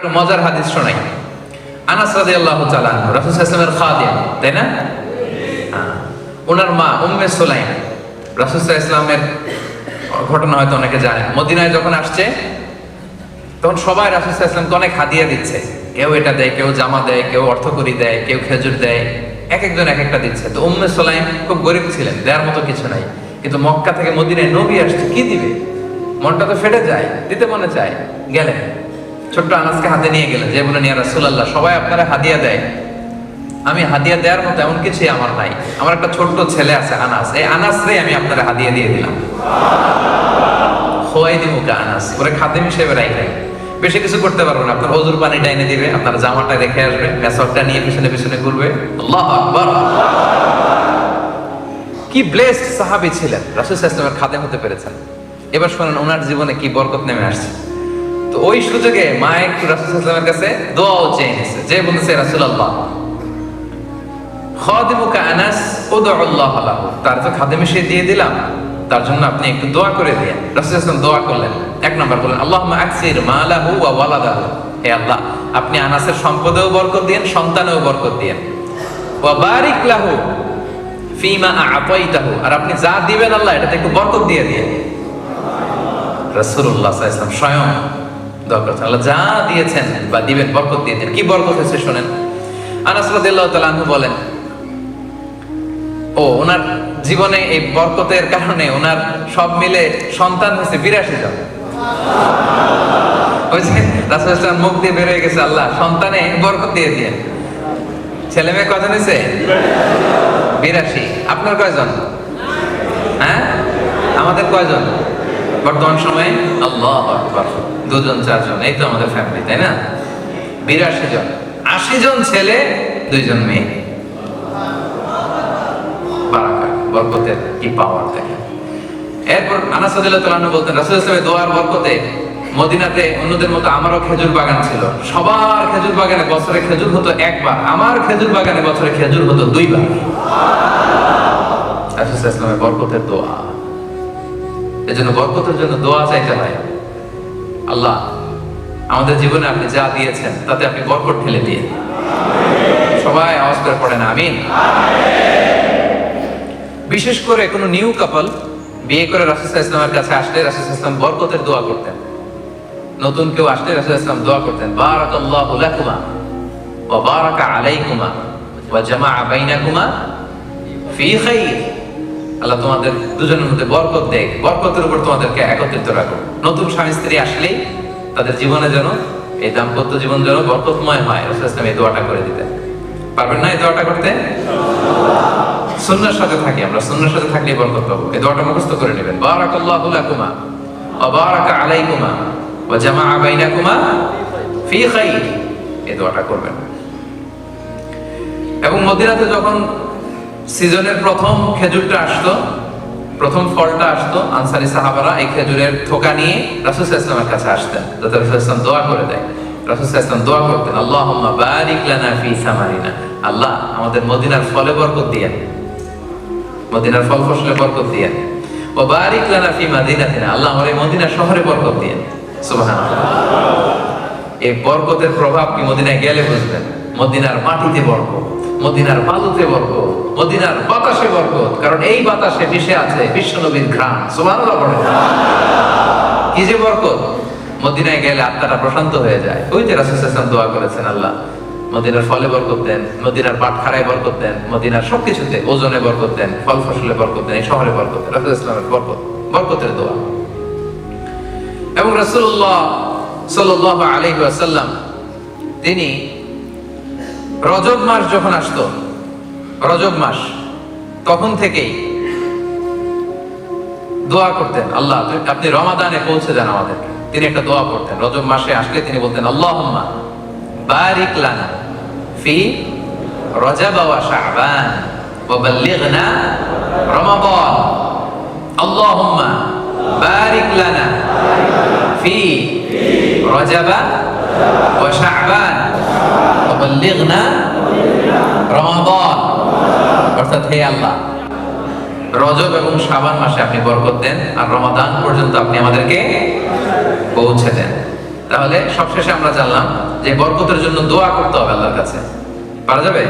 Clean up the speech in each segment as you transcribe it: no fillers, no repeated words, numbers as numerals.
একটা মজার হাদিস শোনাই। আনাস রাদিয়াল্লাহু তাআলা আনহু, রাসূল সাল্লাল্লাহু আলাইহি ওয়াসাল্লামের খাদিম, তাই না? ওনার মা উম্মে সুলাইম, রাসূল সাল্লাল্লাহু আলাইহি ওয়াসাল্লামের ঘটনা হয়তো অনেকে জানেন। মদিনায় যখন আসছে তখন সবাই রাসূল সাল্লাল্লাহু আলাইহি ওয়াসাল্লামকে অনেক হাদিয়া দিচ্ছে। কেউ এটা দেয়, কেউ জামা দেয়, কেউ অর্থকড়ি দেয়, কেউ খেজুর দেয়, এক একজন এক একটা দিচ্ছে। তো উম্মে সুলাইম খুব গরিব ছিলেন, দেওয়ার মতো কিছু নাই, কিন্তু মক্কা থেকে মদিনায় নবী আসছে, কি দিবে? মনটা তো ফেটে যায়, দিতে মনে চায়। গেলেন, ছোট্ট আনাসকে হাতে নিয়ে গেলেন, যে বলেন ইয়া রাসূলুল্লাহ, সবাই আপনারা হাদিয়া দেয়, আমি হাদিয়া দেওয়ার মতো এমন কিছুই আমার নাই। আমার একটা ছোট্ট ছেলে আছে আনাস, এই আনাসরে আমি আপনারা হাদিয়া দিয়ে দিলাম। খোয়াই দিমুকা আনাস, ওরে খাদেম হিসেবে রাখলেন। বেশি কিছু করতে পারবো না, আপনার ওযুর পানিটা এনে দিবে, আপনার জামাটা রেখে আসবে, মেসওয়াকটা নিয়ে পিছনে পিছনে ঘুরবে। আল্লাহু আকবার! কি ব্লেসড সাহাবী ছিলেন, রাসূল সাল্লাল্লাহু আলাইহি ওয়াসাল্লামের খাদেম হতে পেরেছেন। এবার শুনুন ওনার জীবনে কি বরকত নেমে আসছে। তো ওই সুযোগে মা একটু রাসূল সাল্লাল্লাহু আলাইহি ওয়াসাল্লামের কাছে দোয়াও চেয়ে নিয়েছে, যে বলেছে রাসূলুল্লাহ, খাদিমুকা আনাস উদউল্লাহ লাহু, তার তো খাদেম এসে দিয়ে দিলাম, তার জন্য আপনি একটু দোয়া করে দিন। রাসূল সাল্লাল্লাহু আলাইহি ওয়াসাল্লাম দোয়া করলেন। এক নাম্বার বলেন আল্লাহুম্মা আকসির মালাহু ওয়া ওয়ালাদাহু, হে আল্লাহ আপনি আনাসের সম্পদেও বরকত দিন, সন্তানেও বরকত দিন। ওয়া বারিক লাহু ফিমা আ'তাইতাহু, আর আপনি যা দিবেন আল্লাহ এটাতে একটু বরকত দিয়ে দিন। রাসূলুল্লাহ সাল্লাল্লাহু আলাইহি ওয়াসাল্লাম স্বয়ং দোয়া করছেন, আল্লাহ যা দিয়েছেন বা দিবেন বরকত দিয়ে দিন। কি বরকত হয়েছে শুনেন। আনাস রাদিয়াল্লাহু তাআলা আনহু বলেন, ওনার জীবনে এই বরকতের কারণে ওনার সব মিলে সন্তান হয়েছে 82 জন। ওই যে রাসূল সাল্লাল্লাহু আলাইহি ওয়াসাল্লাম মুখ দিয়ে বের হয়ে গেছে, আল্লাহ সন্তানে বরকত দিয়ে দিন। ছেলে মেয়ে কজন হয়েছে? 82। আপনার কয়জন? হ্যাঁ, আমাদের কয়জন বর্তমান সময়ে? আল্লাহু আকবার, 2 জন 4 জন, এই তো আমাদের ফ্যামিলি, তাই না? 82 জন, 80 জন ছেলে, 2 জন মেয়ে। বারাকা, বরকতের কি পাওয়ার দেখেন। এরপর আনাস রাদিয়াল্লাহু তাআলা আনহু বলতেন, রাসূল সাল্লাল্লাহু আলাইহি ওয়াসাল্লামের দোয়ার বরকতে মদিনাতে অন্যদের মতো আমারও খেজুর বাগান ছিল। সবার খেজুর বাগানে বছরে খেজুর হতো একবার, আমার খেজুর বাগানে বছরে খেজুর হতো 2 বার। রাসূল সাল্লাল্লাহু আলাইহি ওয়াসাল্লামের বরকতের দোয়া। এজন্য বরকতের জন্য দোয়া চাইতে হয়। আল্লাহ আমাদের জীবনে আপনি যা দিয়েছেন তাতে আপনি বরকত ঢেলে দিয়ে। সবাই আওয়াজ করে পড়েন আমিন। বিশেষ করে কোনো নিউ কাপল বিয়ে করে রাসূল সাল্লাল্লাহু আলাইহি ওয়াসাল্লামের কাছে আসলে রাসূল সাল্লাল্লাহু আলাইহি ওয়াসাল্লাম বরকতের দোয়া করতেন। নতুন কেউ আসলে রাসূল সাল্লাল্লাহু আলাইহি ওয়াসাল্লাম দোয়া করতেন, বারাকাল্লাহু লাকুমা ওয়া বারাকা আলাইকুমা ওয়া জামাআ বাইনাকুমা ফি খাইর। আল্লাহ তোমাদের দুজনের মধ্যে বরকত দেয়, বরকতের উপর তোমাদেরকে একত্রিত রাখো। নতুন স্বামী স্ত্রী আসলেই তাদের জীবনে যেন এই দাম্পত্য জীবন যেন বরকতময় হয়, রাসূল সাল্লাল্লাহু আলাইহি ওয়াসাল্লাম এই দোয়াটা করে দিতেন। পারবেন না এই দোয়াটা করতে? সুন্নাহর সাথে থাকি আমরা, সুন্নাহর সাথে থাকলে বরকত পাবো। এই দোয়াটা মুখস্থ করে নেবেন, বারাকাল্লাহু লাকুমা ওয়া বারাকা আলাইকুমা ওয়া জামাআ বাইনাকুমা ফি খাইর। এই দোয়াটা করবেন। এবং মদিনাতে যখন সিজনের প্রথম খেজুরটা আসতো, প্রথম ফলটা আসতো, আনসারী সাহাবারা এই খেজুরের থোকা নিয়ে রাসূল সাল্লাল্লাহু আলাইহি ওয়াসাল্লামের কাছে আসতেন, যাতে রাসূল সাল্লাল্লাহু আলাইহি ওয়াসাল্লাম দোয়া করে দেয়। রাসূল সাল্লাল্লাহু আলাইহি ওয়াসাল্লাম দোয়া করতেন, আল্লাহুম্মা বারিক লানা ফি সামারিনা, আল্লাহ আমাদের মদিনার ফলে বরকত দিয়েন, মদিনার ফল ফসলে বরকত দিয়েন। ওয়া বারিক লানা ফি মাদিনাতিনা, আল্লাহ আমাদের মদিনা শহরে বরকত দিয়েন। সুবহানাল্লাহ। এই বরকতের প্রভাব কি মদিনায় গেলে বুঝবেন। মদিনার মাটিতে বরকত, মদিনার বালুতে বরকত, মদিনার বাতাসে বরকত, কারণ এই বাতাসে মিশে আছে বিশ্বনবীর ঘ্রাণ। সুবহানাল্লাহ পড়েন। কি যে বরকত, মদিনায় গেলে আত্মাটা প্রশান্ত হয়ে যায়। ওই যে রাসূল সাল্লাল্লাহু আলাইহি ওয়াসাল্লাম দোয়া করেছেন, আল্লাহ মদিনার ফলে বরকত দেন, মদিনার পাটখারায় বরকত দেন, মদিনার সবকিছুতে, ওজনে বরকত দেন, ফল ফসলে বরকত দেন, এই শহরে বরকত দেন। রাসূল সাল্লাল্লাহু আলাইহি ওয়াসাল্লামের বরকত, বরকতের দোয়া। এবং রাসূলুল্লাহ সাল্লাল্লাহু আলাইহি ওয়াসাল্লাম তিনি রজব মাস যখন আসতো, রজব মাস, তখন থেকেই দোয়া করতেন, আল্লাহ আপনি রমাদানে পৌঁছে দেন আমাদেরকে। তিনি একটা দোয়া করতেন, রজব মাসে আসলে তিনি বলতেন, আল্লাহুম্মা বারিক লানা ফি রজব ওয়া শাবান ওয়া বাল্লিগনা রমাদান। আল্লাহুম্মা বারিক লানা ফি রজব ওয়া শাবান ওয়া বাল্লিগনা রমাদান। অর্থাৎ হে আল্লাহ, রজব এবং শাবান মাসে আপনি বরকত দেন, আর রমাদান পর্যন্ত আপনি আমাদেরকে পৌঁছে দেন। তাহলে সবশেষে আমরা জানলাম যে বরকতের জন্য দোয়া করতে হবে আল্লাহর কাছে। পারা যাবে?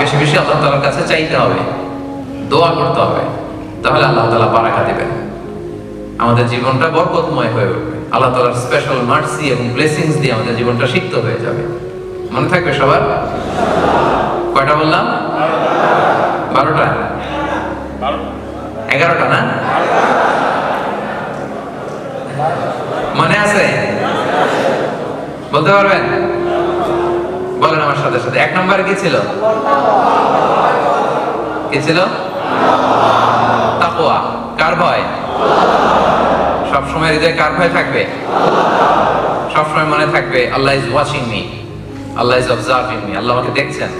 বেশি বেশি আল্লাহ তাআলার কাছে চাইতে হবে, দোয়া করতে হবে, তাহলে আল্লাহ তাআলা বারাকা দিবেন, আমাদের জীবনটা বরকতময় হয়ে উঠবে। আল্লাহ তাআলার স্পেশাল মার্সি এবং ব্লেসিংস দিয়ে আমাদের জীবনটা সিক্ত হয়ে যাবে। মনে থাকবে সবার? কয়টা বললাম? 12টা? 11টা না? মনে আছে? বলতে পারবেন? বলেন আমার সাথে সাথে। 1 নম্বরে কি ছিল? কি ছিল? তাকওয়া। কার ভয়? সবসময় হৃদয়ে কার ভয় থাকবে? সবসময় মনে থাকবে Allah is watching me, Allah is observing me, Allah আমাকে দেখছেন,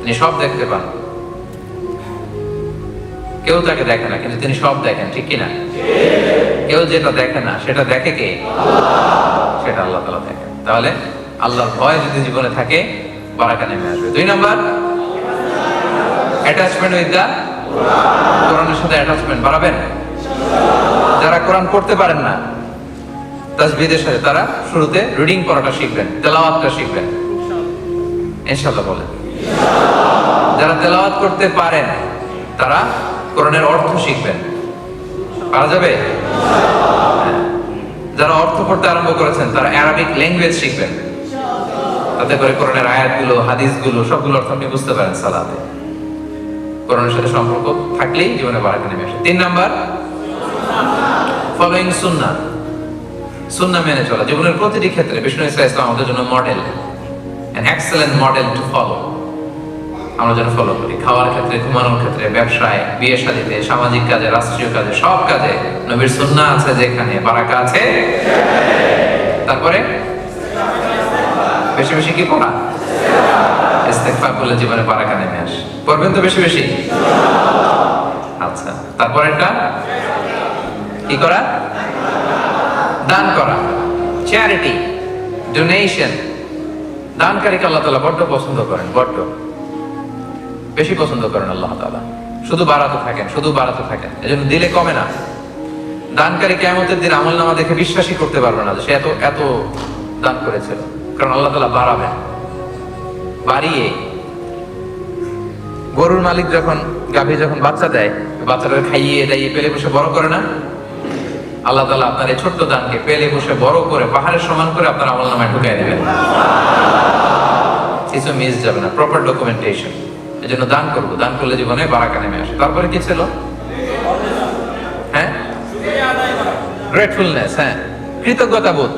তিনি সব দেখতে পান। কেউ তাকে দেখে না, কিন্তু তিনি সব দেখেন, ঠিক কিনা? কেউ যেটা দেখে না সেটা দেখে কে? সেটা আল্লাহ তাআলা দেখেন। তাহলে আল্লাহর ভয় যদি জীবনে থাকে, বারাকা নেমে আসবে। 2 নাম্বার, অ্যাটাচমেন্ট উইথ দা কোরআনের সাথে অ্যাটাচমেন্ট বাড়াবেন। যারা কোরআন পড়তে পারেন না তাসবিহের সাথে, তারা শুরুতে রিডিং পড়াটা শিখবেন, তেলাওয়াতটা শিখবেন ইনশাআল্লাহ বলেন। যারা তেলাওয়াত করতে পারেন তারা কোরআনের অর্থ শিখবেন। পারা যাবে? যারা অর্থ পড়তে আরম্ভ করেছেন তারা আরবিক ল্যাঙ্গুয়েজ শিখবেন, তাতে করে কোরআনের আয়াতগুলো, হাদিসগুলো সবগুলো অর্থ আপনি বুঝতে পারেন সালাতে। কোরআনের সাথে সম্পর্ক থাকলেই জীবনে বারাকা নেমে আসে। 3 নাম্বার, ফলোইং সুন্নাহ। সুন্নাহ মেনে চলা জীবনের প্রতিটি ক্ষেত্রে। বিষ্ণু ইসলাম আমাদের জন্য model, an excellent model to follow। আমরা যেন ফলো করি খাওয়ার ক্ষেত্রে, ঘুমানোর ক্ষেত্রে, ব্যবসায়, বিয়ে শাদীতে, সামাজিক কাজে, রাষ্ট্রীয় কাজে, সব কাজে নবীর সুন্নাহ আছে যেখানে, বারাকা আছে। তারপরে বেশি বেশি কি পড়া? ইস্তেগফার করলে জীবনে বারাকা নেমে আসে। পড়বেন তো বেশি বেশি? আচ্ছা, তারপর একটা কি করা? দান করা, চ্যারিটি, ডোনেশন। দানকারীকে আল্লাহ তাআলা বড্ড পছন্দ করেন, বড্ড বেশি পছন্দ করেন আল্লাহ তাআলা। শুধু বাড়াতে থাকেন, শুধু বাড়াতে থাকেন, এজন্য দিলে কমে না। দানকারী কিয়ামতের দিন আমলনামা দেখে বিশ্বাসই করতে পারবে না যে সে এত এত দান করেছিল, কারণ আল্লাহ তাআলা বাড়াবেন। বাড়িয়ে গরুর মালিক যখন, গাভী যখন বাচ্চা দেয়, বাচ্চাটা খাইয়ে দাইয়ে পেলে বসে বড় করে না, আল্লাহ তাআলা আপনার এই ছোট্ট দানকে পেলে বসে বড় করে পাহাড়ের সমান করে আপনার আমলনামায় ঢুকিয়ে দিবেন। কিছু মিস যাবে না, প্রপার ডকুমেন্টেশন। এজন্য দান করবো, দান করলে জীবনে বারাকা নেমে আসে। তারপরে কি ছিল? হ্যাঁ, গ্রেটফুলনেস। হ্যাঁ, কৃতজ্ঞতা বোধ।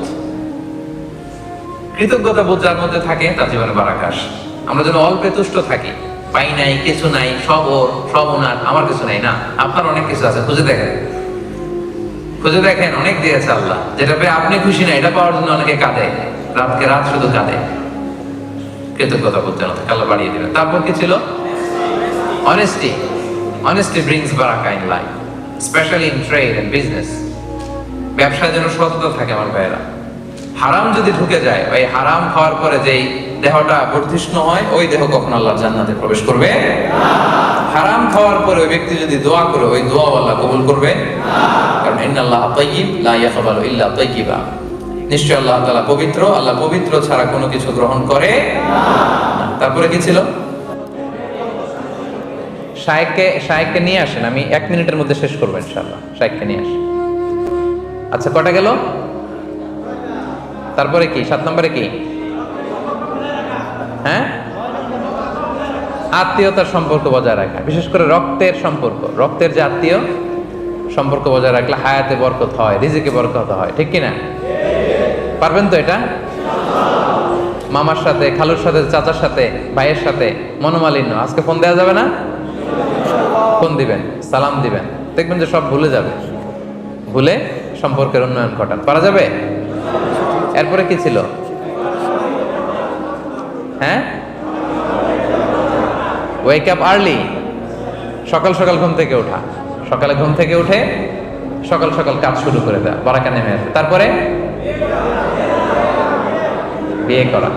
কৃতজ্ঞতা বোধ যার মধ্যে থাকে তার জীবনে বারাকা আসে। আমরা যেন অল্পে তুষ্ট থাকি, পাই নাই, কিছু নাই, সব ওর, সব ওনার, আমার কিছু নাই। না, আপনার অনেক কিছু আছে, খুঁজে দেখেন, খুঁজে দেখেন, অনেক দিয়েছে আল্লাহ। যেটা পেয়ে আপনি খুশি না, এটা পাওয়ার জন্য অনেকে কাঁদে, রাতকে রাত শুধু কাঁদে। কৃতজ্ঞতা বোধ যেন থাকে, আল্লাহ বাড়িয়ে দিবেন। তারপর কি ছিল? অনেস্টি। অনেস্টি ব্রিংস বারাকা in life, specially in trade and business. ব্যবসায় যেন সততা থাকে আমার ভাইয়েরা। হারাম যদি ঢুকে যায়, ওই হারাম খাওয়ার পরে যেই দেহটা বর্ধিষ্ণু হয়, ওই দেহ কখনো আল্লাহর জান্নাতে প্রবেশ করবে না। হারাম খাওয়ার পরে ওই ব্যক্তি যদি দোয়া করে, ওই দোয়া আল্লাহ কবুল করবে না, কারণ ইন্নাল্লাহা তাইয়্যিব লা ইয়াকবালু ইল্লা তাইয়্যিবা। নিশ্চয় আল্লাহ তাআলা পবিত্র, আল্লাহ পবিত্র ছাড়া কোনো কিছু গ্রহণ করে না। তারপরে কি ছিল? শায়েখকে নিয়ে আসেন, আমি 1 মিনিটের মধ্যে শেষ করবো ইনশাআল্লাহ। শায়েখকে নিয়ে আসেন। আচ্ছা, কটা গেল? তারপরে কি? 7 নম্বরে কি? হ্যাঁ, আত্মীয়তার সম্পর্ক বজায় রাখা, বিশেষ করে রক্তের সম্পর্ক। রক্তের যে আত্মীয়, সম্পর্ক বজায় রাখলে হায়াতে বরকত হয়, রিজিকে বরকত হয়, ঠিক কিনা? পারবেন তো এটা? মামার সাথে, খালুর সাথে, চাচার সাথে, ভাইয়ের সাথে মনোমালিন্য, আজকে ফোন দেওয়া যাবে না? ফোন দিবেন, সালাম দিবেন, দেখবেন যে সব ভুলে যাবে। ভুলে সম্পর্কের উন্নয়ন ঘটান। পারা যাবে? এরপরে কি ছিল? হ্যাঁ, ওয়েক আপ আর্লি, সকাল সকাল ঘুম থেকে ওঠা। সকালে ঘুম থেকে উঠে সকাল সকাল কাজ শুরু করে দেওয়া, বারাকা নেমে আসে। তারপরে বিয়ে করা,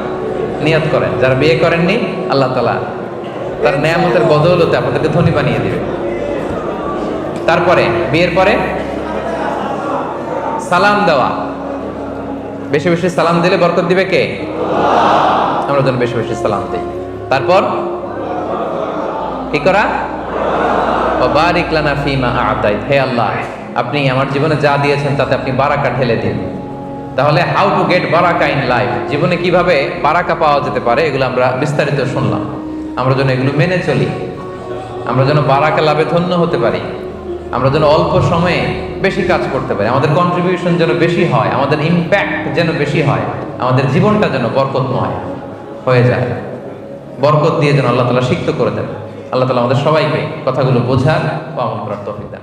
নিয়ত করেন। যারা বিয়ে করেননি, আল্লাহ তাআলা তার নেয়ামতের বদৌলতে আপনাদেরকে ধনী বানিয়ে দিবে। তারপরে বিয়ের পরে সালাম দেওয়া, বেশি বেশি সালাম দিলে বরকত দিবে কে? আমরা যেন বেশি বেশি সালাম দিই। তারপর কি করা? বারিক লানা ফিমা আ'তাইত, হে আল্লাহ আপনি আমার জীবনে যা দিয়েছেন তাতে আপনি বারাকা ঢেলে দিন। তাহলে হাউ টু গেট বারাকা ইন লাইফ, জীবনে কিভাবে বারাকা পাওয়া যেতে পারে এগুলো আমরা বিস্তারিত শুনলাম। আমরা যেন এগুলো মেনে চলি, আমরা যেন বারাকা লাভে ধন্য হতে পারি, আমরা যেন অল্প সময়ে বেশি কাজ করতে পারি, আমাদের কন্ট্রিবিউশন যেন বেশি হয়, আমাদের ইম্প্যাক্ট যেন বেশি হয়, আমাদের জীবনটা যেন বরকতময় হয়ে যায়, বরকত দিয়ে যেন আল্লাহ তাআলা সিক্ত করে দেন। আল্লাহ তাআলা আমাদের সবাইকে কথাগুলো বোঝার ও আমল করার তৌফিক দান।